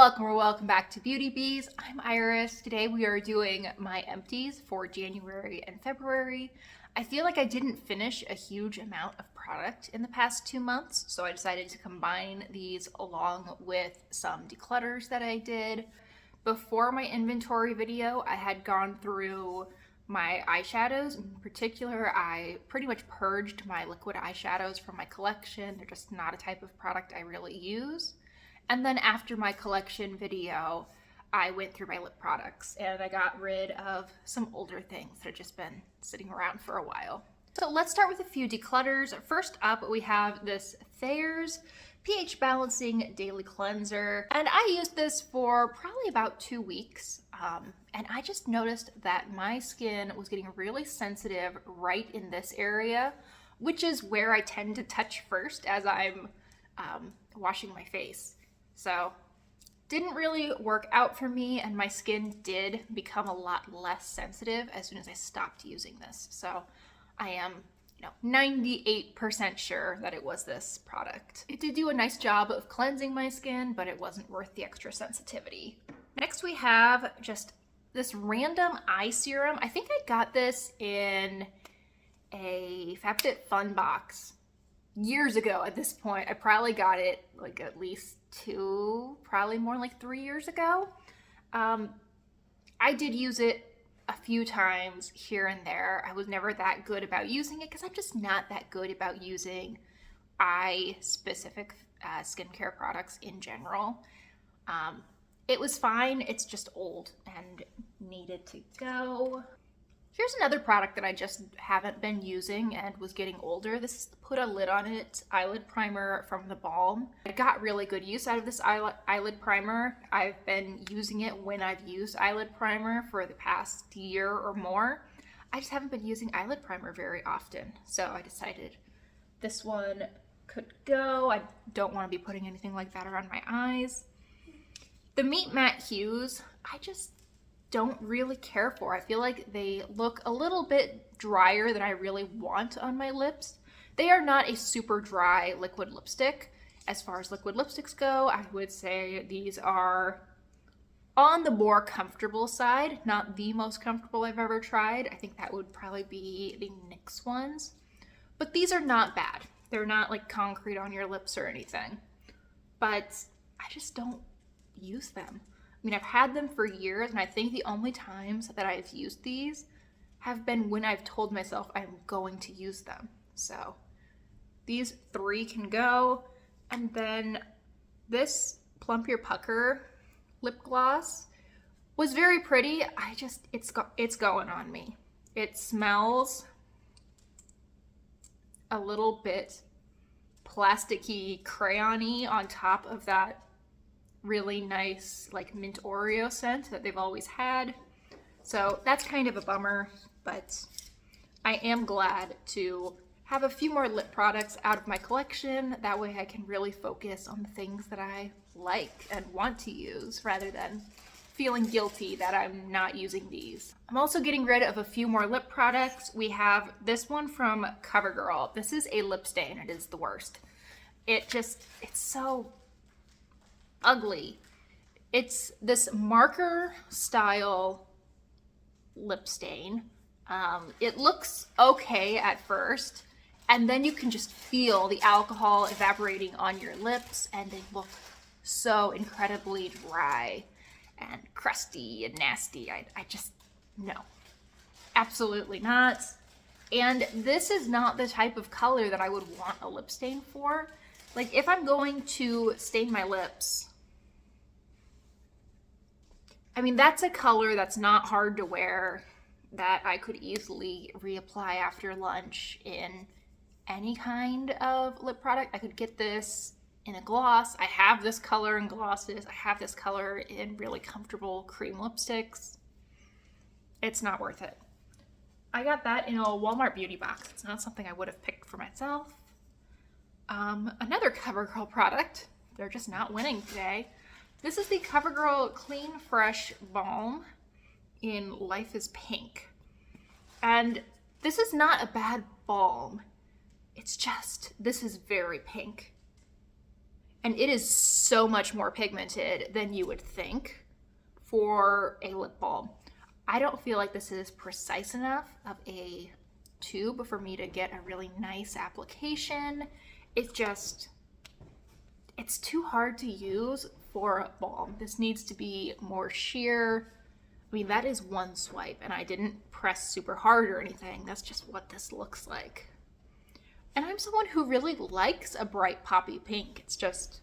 welcome or welcome back to Beauty Bees. I'm Iris. Today we are doing my empties for January and February. I feel like I didn't finish a huge amount of product in the past 2 months, so I decided to combine these along with some declutters that I did. Before my inventory video, I had gone through my eyeshadows. In particular, I pretty much purged my liquid eyeshadows from my collection. They're just not a type of product I really use. And then after my collection video, I went through my lip products and I got rid of some older things that had just been sitting around for a while. So let's start with a few declutters. First up, we have this Thayer's pH Balancing Daily Cleanser. And I used this for probably about 2 weeks. And I just noticed that my skin was getting really sensitive right in this area, which is where I tend to touch first as I'm washing my face. So didn't really work out for me, and my skin did become a lot less sensitive as soon as I stopped using this. So I am 98% sure that it was this product. It did do a nice job of cleansing my skin, but it wasn't worth the extra sensitivity. Next we have just this random eye serum. I think I got this in a FabFitFun box years ago at this point. I probably got it like at least 2, probably more like 3 years ago. I did use it a few times here and there. I was never that good about using it because I'm just not that good about using eye-specific skincare products in general. It was fine, it's just old and needed to go. Here's another product that I just haven't been using and was getting older. This is the Put a Lid on It eyelid primer from the Balm. I got really good use out of this eyelid primer. I've been using it when I've used eyelid primer for the past year or more. I just haven't been using eyelid primer very often, so I decided this one could go. I don't want to be putting anything like that around my eyes. The Meet Matte Hues, I just don't really care for. I feel like they look a little bit drier than I really want on my lips. They are not a super dry liquid lipstick. As far as liquid lipsticks go, I would say these are on the more comfortable side, not the most comfortable I've ever tried. I think that would probably be the NYX ones. But these are not bad. They're not like concrete on your lips or anything. But I just don't use them. I mean, I've had them for years, and I think the only times that I've used these have been when I've told myself I'm going to use them. So these 3 can go. And then this Plump Your Pucker lip gloss was very pretty. It's going on me. It smells a little bit plasticky, crayon-y on top of that really nice like mint Oreo scent that they've always had. So that's kind of a bummer, but I am glad to have a few more lip products out of my collection. That way I can really focus on the things that I like and want to use rather than feeling guilty that I'm not using these. I'm also getting rid of a few more lip products. We have this one from CoverGirl. This is a lip stain. It is the worst. It's so ugly. It's this marker style lip stain. It looks okay at first, and then you can just feel the alcohol evaporating on your lips, and they look so incredibly dry and crusty and nasty. I just, no, absolutely not. And this is not the type of color that I would want a lip stain for. Like, if I'm going to stain my lips, I mean, that's a color that's not hard to wear, that I could easily reapply after lunch in any kind of lip product. I could get this in a gloss. I have this color in glosses. I have this color in really comfortable cream lipsticks. It's not worth it. I got that in a Walmart beauty box. It's not something I would have picked for myself. Another CoverGirl product. They're just not winning today. This is the CoverGirl Clean Fresh Balm in Life is Pink. And this is not a bad balm. It's just, this is very pink. And it is so much more pigmented than you would think for a lip balm. I don't feel like this is precise enough of a tube for me to get a really nice application. It's too hard to use for a balm. This needs to be more sheer. I mean, that is one swipe, and I didn't press super hard or anything. That's just what this looks like. And I'm someone who really likes a bright poppy pink. It's just,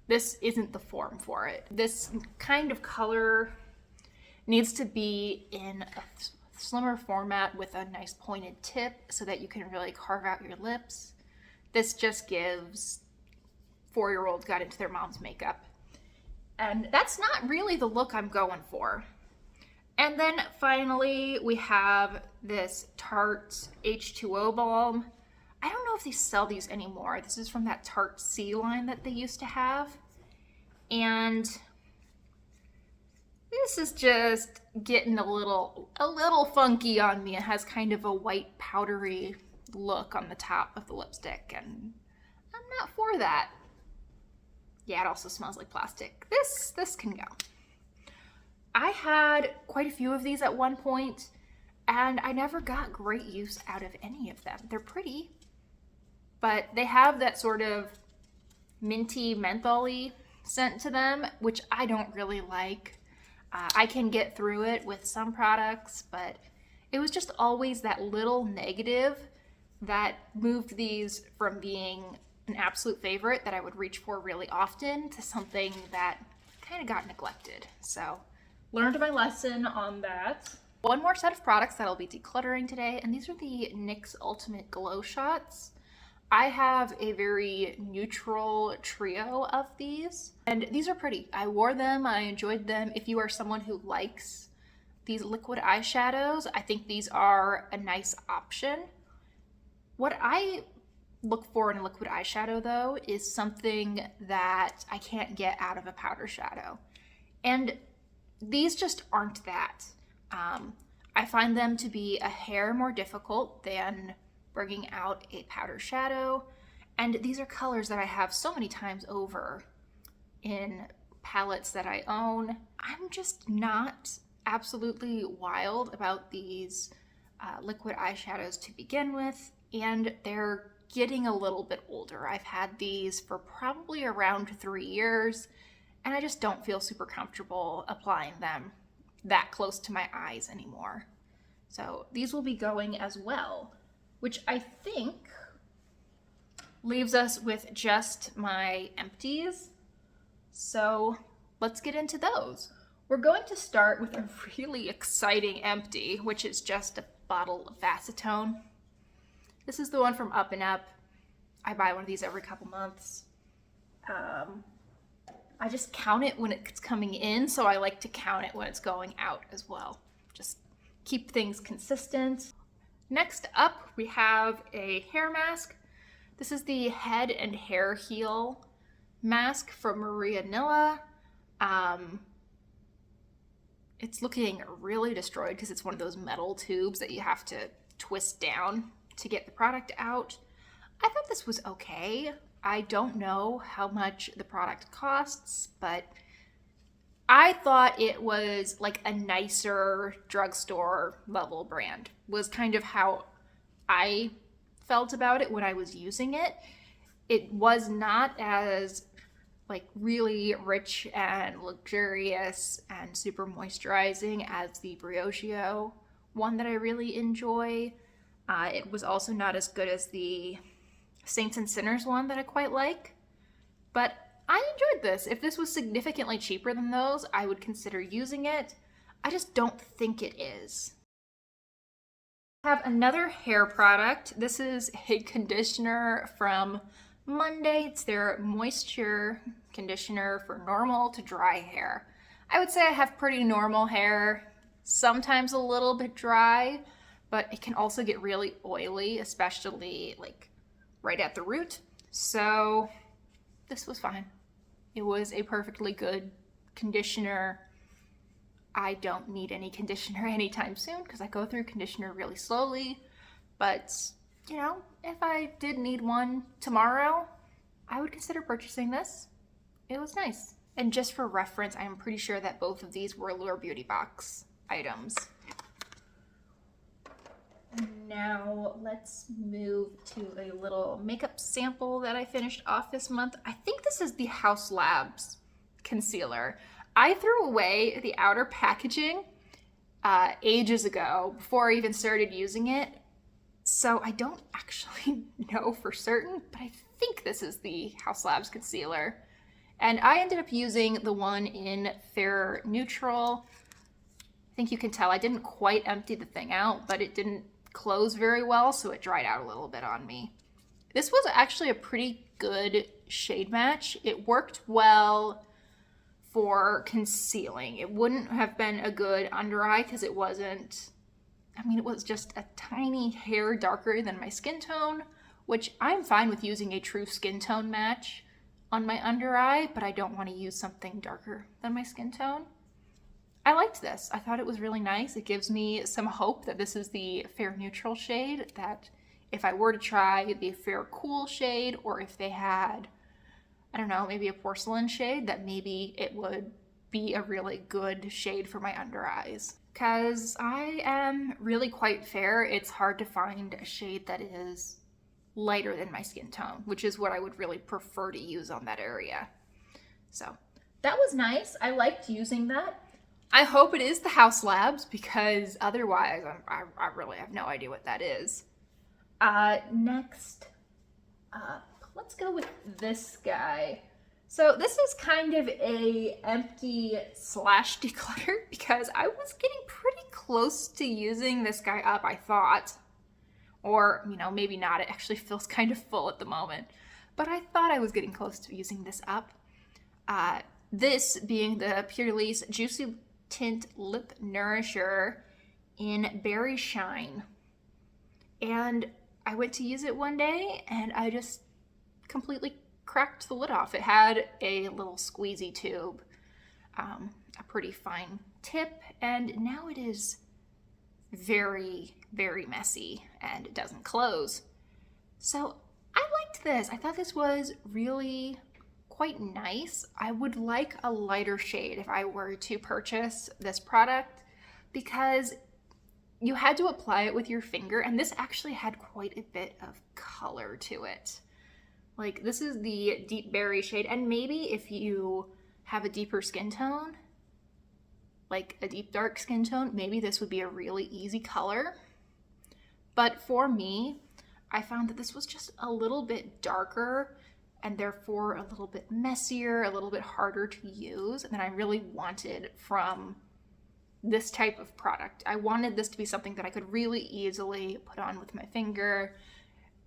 this isn't the form for it. This kind of color needs to be in a slimmer format with a nice pointed tip so that you can really carve out your lips. This just gives 4-year-olds got into their mom's makeup. And that's not really the look I'm going for. And then finally, we have this Tarte H2O balm. I don't know if they sell these anymore. This is from that Tarte C line that they used to have. And this is just getting a little funky on me. It has kind of a white powdery look on the top of the lipstick, and I'm not for that. Yeah, it also smells like plastic. This can go. I had quite a few of these at one point, and I never got great use out of any of them. They're pretty, but they have that sort of minty, mentholy scent to them, which I don't really like. I can get through it with some products, but it was just always that little negative that moved these from being an absolute favorite that I would reach for really often to something that kind of got neglected. So learned my lesson on that. One more set of products that I'll be decluttering today, and these are the NYX Ultimate Glow Shots. I have a very neutral trio of these, and these are pretty. I wore them, I enjoyed them. If you are someone who likes these liquid eyeshadows, I think these are a nice option. What I look for in a liquid eyeshadow, though, is something that I can't get out of a powder shadow. And these just aren't that. I find them to be a hair more difficult than bringing out a powder shadow. And these are colors that I have so many times over in palettes that I own. I'm just not absolutely wild about these liquid eyeshadows to begin with, and they're getting a little bit older. I've had these for probably around 3 years, and I just don't feel super comfortable applying them that close to my eyes anymore. So these will be going as well, which I think leaves us with just my empties. So let's get into those. We're going to start with a really exciting empty, which is just a bottle of acetone. This is the one from Up and Up. I buy one of these every couple months. I just count it when it's coming in, so I like to count it when it's going out as well. Just keep things consistent. Next up, we have a hair mask. This is the Head and Hair Heal mask from Maria Nilla. It's looking really destroyed because it's one of those metal tubes that you have to twist down to get the product out. I thought this was okay. I don't know how much the product costs, but I thought it was like a nicer drugstore level brand, was kind of how I felt about it when I was using it. It was not as like really rich and luxurious and super moisturizing as the Briochio one that I really enjoy. It was also not as good as the Saints and Sinners one that I quite like, but I enjoyed this. If this was significantly cheaper than those, I would consider using it. I just don't think it is. I have another hair product. This is a conditioner from Monday. It's their moisture conditioner for normal to dry hair. I would say I have pretty normal hair, sometimes a little bit dry, but it can also get really oily, especially like right at the root. So this was fine. It was a perfectly good conditioner. I don't need any conditioner anytime soon because I go through conditioner really slowly. But, you know, if I did need one tomorrow, I would consider purchasing this. it was nice. And just for reference, I'm pretty sure that both of these were Lure Beauty Box items. Now let's move to a little makeup sample that I finished off this month. I think this is the Haus Labs concealer. I threw away the outer packaging ages ago before I even started using it. So I don't actually know for certain, but I think this is the Haus Labs concealer. And I ended up using the one in Fair Neutral. I think you can tell I didn't quite empty the thing out, but it didn't close very well, so it dried out a little bit on me. This was actually a pretty good shade match. It worked well for concealing. It wouldn't have been a good under eye because it wasn't, I mean, it was just a tiny hair darker than my skin tone, which I'm fine with using a true skin tone match on my under eye, but I don't want to use something darker than my skin tone. I liked this. I thought it was really nice. It gives me some hope that this is the Fair Neutral shade, that if I were to try the Fair Cool shade, or if they had, I don't know, maybe a porcelain shade, that maybe it would be a really good shade for my under eyes. Because I am really quite fair, it's hard to find a shade that is lighter than my skin tone, which is what I would really prefer to use on that area. So that was nice. I liked using that. I hope it is the Haus Labs, because otherwise I really have no idea what that is. Next up, let's go with this guy. So this is kind of a empty slash declutter, because I was getting pretty close to using this guy up, I thought. Or, you know, maybe not. It actually feels kind of full at the moment. But I thought I was getting close to using this up. This being the Purlisse Juicy Tint Lip Nourisher in Berry Shine. And I went to use it one day and I just completely cracked the lid off. It had a little squeezy tube, a pretty fine tip, and now it is very, very messy and it doesn't close. So I liked this. I thought this was really quite nice. I would like a lighter shade if I were to purchase this product, because you had to apply it with your finger, and this actually had quite a bit of color to it. Like, this is the deep berry shade, and maybe if you have a deeper skin tone, like a deep dark skin tone, maybe this would be a really easy color. But for me, I found that this was just a little bit darker and therefore a little bit messier, a little bit harder to use than I really wanted from this type of product. I wanted this to be something that I could really easily put on with my finger,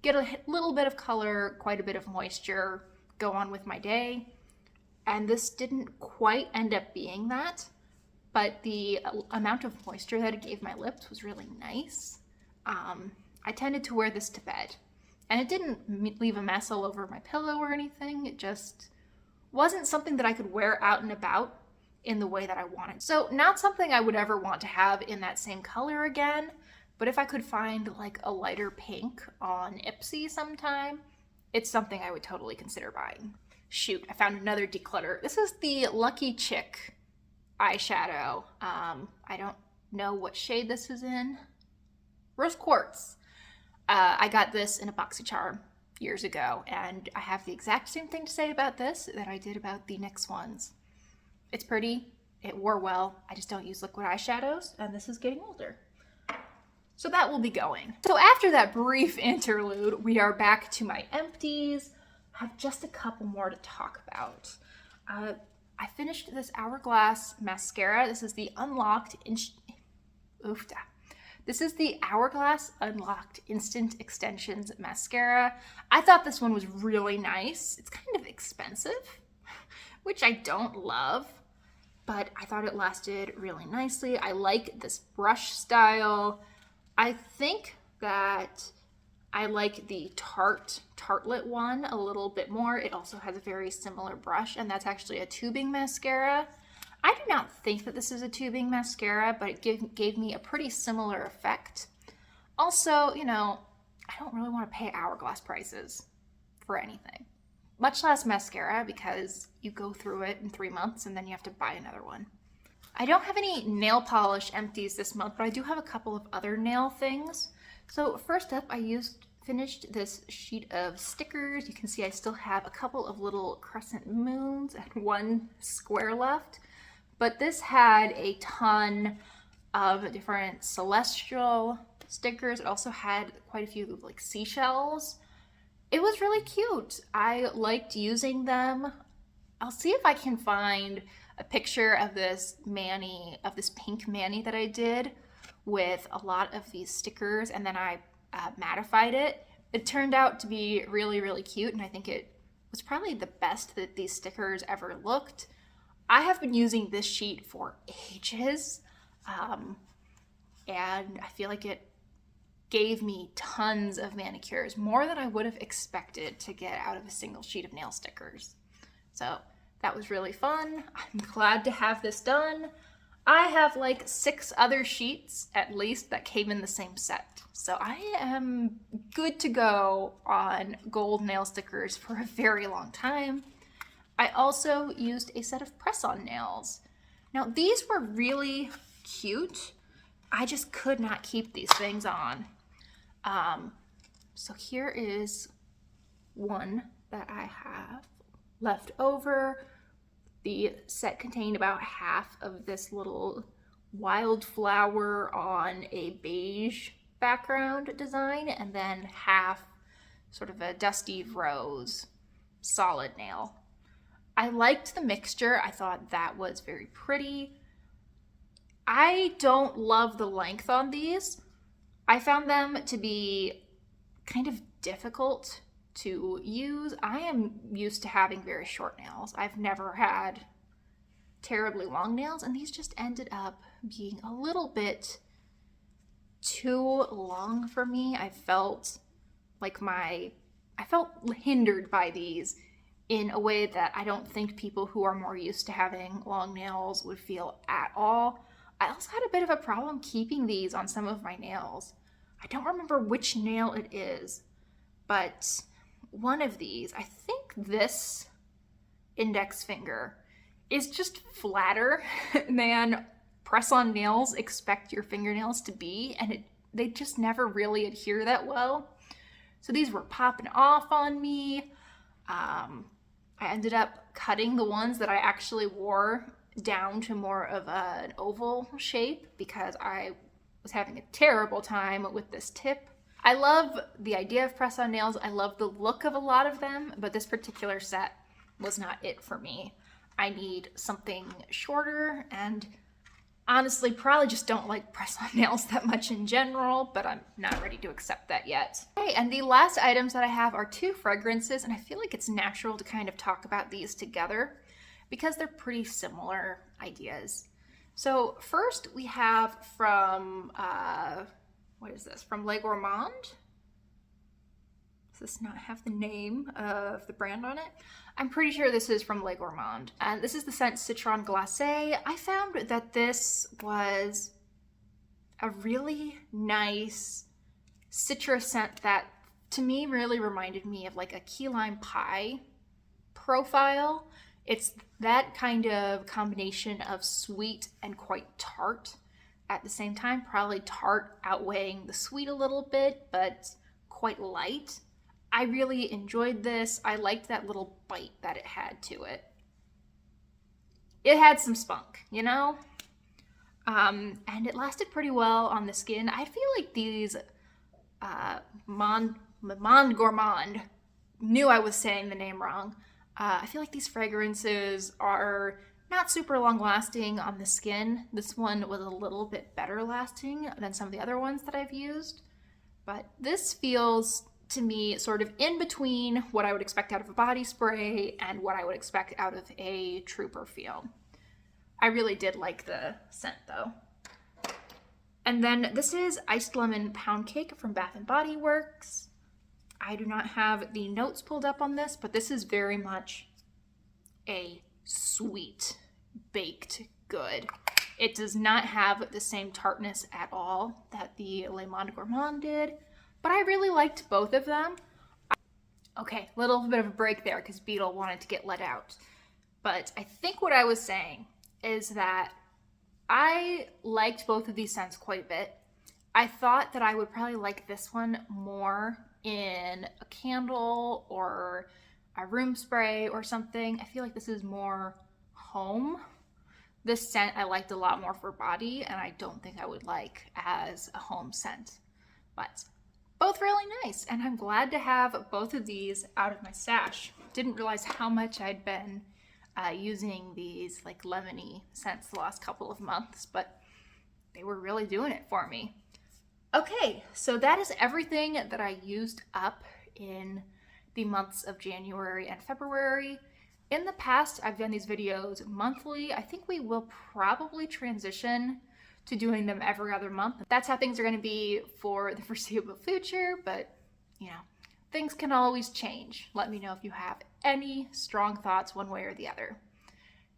get a little bit of color, quite a bit of moisture, go on with my day. And this didn't quite end up being that, but the amount of moisture that it gave my lips was really nice. I tended to wear this to bed, and it didn't leave a mess all over my pillow or anything. It just wasn't something that I could wear out and about in the way that I wanted. So not something I would ever want to have in that same color again, but if I could find like a lighter pink on Empties sometime, it's something I would totally consider buying. Shoot, I found another declutter. This is the Lucky Chick eyeshadow. I don't know what shade this is in. Rose Quartz. I got this in a BoxyCharm years ago, and I have the exact same thing to say about this that I did about the NYX ones. It's pretty, it wore well, I just don't use liquid eyeshadows, and this is getting older. So that will be going. So after that brief interlude, we are back to my empties. I have just a couple more to talk about. I finished this Hourglass mascara. This is the This is the Hourglass Unlocked Instant Extensions mascara. I thought this one was really nice. It's kind of expensive, which I don't love, but I thought it lasted really nicely. I like this brush style. I think that I like the Tartelette one a little bit more. It also has a very similar brush, and that's actually a tubing mascara. I do not think that this is a tubing mascara, but it gave me a pretty similar effect. Also, you know, I don't really want to pay Hourglass prices for anything. much less mascara because you go through it in 3 months and then you have to buy another one. I don't have any nail polish empties this month, but I do have a couple of other nail things. So first up, I finished this sheet of stickers. You can see I still have a couple of little crescent moons and one square left, but this had a ton of different celestial stickers. It also had quite a few like seashells. It was really cute. I liked using them. I'll see if I can find a picture of this mani, of this pink mani that I did with a lot of these stickers, and then I mattified it. It turned out to be really, really cute, and I think it was probably the best that these stickers ever looked. I have been using this sheet for ages, and I feel like it gave me tons of manicures, more than I would have expected to get out of a single sheet of nail stickers. So that was really fun. I'm glad to have this done. I have like 6 other sheets at least that came in the same set. So I am good to go on gold nail stickers for a very long time. I also used a set of press-on nails. Now these were really cute. I just could not keep these things on. So here is one that I have left over. The set contained about half of this little wildflower on a beige background design, and then half sort of a dusty rose solid nail. I liked the mixture. I thought that was very pretty. I don't love the length on these. I found them to be kind of difficult to use. I am used to having very short nails. I've never had terribly long nails, and these just ended up being a little bit too long for me. I felt hindered by these in a way that I don't think people who are more used to having long nails would feel at all. I also had a bit of a problem keeping these on some of my nails. I don't remember which nail it is, but one of these, I think this index finger, is just flatter than press-on nails expect your fingernails to be, and they just never really adhere that well. So these were popping off on me. I ended up cutting the ones that I actually wore down to more of an oval shape because I was having a terrible time with this tip. I love the idea of press-on nails. I love the look of a lot of them, but this particular set was not it for me. I need something shorter, and honestly probably just don't like press-on nails that much in general, but I'm not ready to accept that yet. Okay, and the last items that I have are 2 fragrances, and I feel like it's natural to kind of talk about these together because they're pretty similar ideas. So first we have from, what is this? From Le Gourmand. Does this not have the name of the brand on it? I'm pretty sure this is from Le Gourmand. And this is the scent Citron Glacé. I found that this was a really nice citrus scent that to me really reminded me of like a key lime pie profile. It's that kind of combination of sweet and quite tart at the same time, probably tart outweighing the sweet a little bit, but quite light. I really enjoyed this. I liked that little bite that it had to it. It had some spunk, you know? And it lasted pretty well on the skin. I feel like these Le Gourmand, knew I was saying the name wrong. I feel like these fragrances are not super long lasting on the skin. This one was a little bit better lasting than some of the other ones that I've used. But this feels to me sort of in between what I would expect out of a body spray and what I would expect out of a true perfume. I really did like the scent though. And then this is Iced Lemon Pound Cake from Bath & Body Works. I do not have the notes pulled up on this, but this is very much a sweet baked good. It does not have the same tartness at all that the Le Gourmand did, but I really liked both of them. Okay, little bit of a break there because Beetle wanted to get let out. But I think what I was saying is that I liked both of these scents quite a bit. I thought that I would probably like this one more in a candle or a room spray or something. I feel like this is more home. This scent I liked a lot more for body, and I don't think I would like as a home scent. But both really nice, and I'm glad to have both of these out of my stash. Didn't realize how much I'd been using these like lemony scents the last couple of months, but they were really doing it for me. Okay, so that is everything that I used up in the months of January and February. In the past, I've done these videos monthly. I think we will probably transition to doing them every other month. That's how things are going to be for the foreseeable future, but you know, things can always change. Let me know if you have any strong thoughts one way or the other.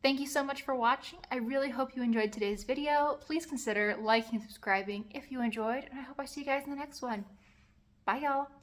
Thank you so much for watching. I really hope you enjoyed today's video. Please consider liking and subscribing if you enjoyed, and I hope I see you guys in the next one. Bye, y'all.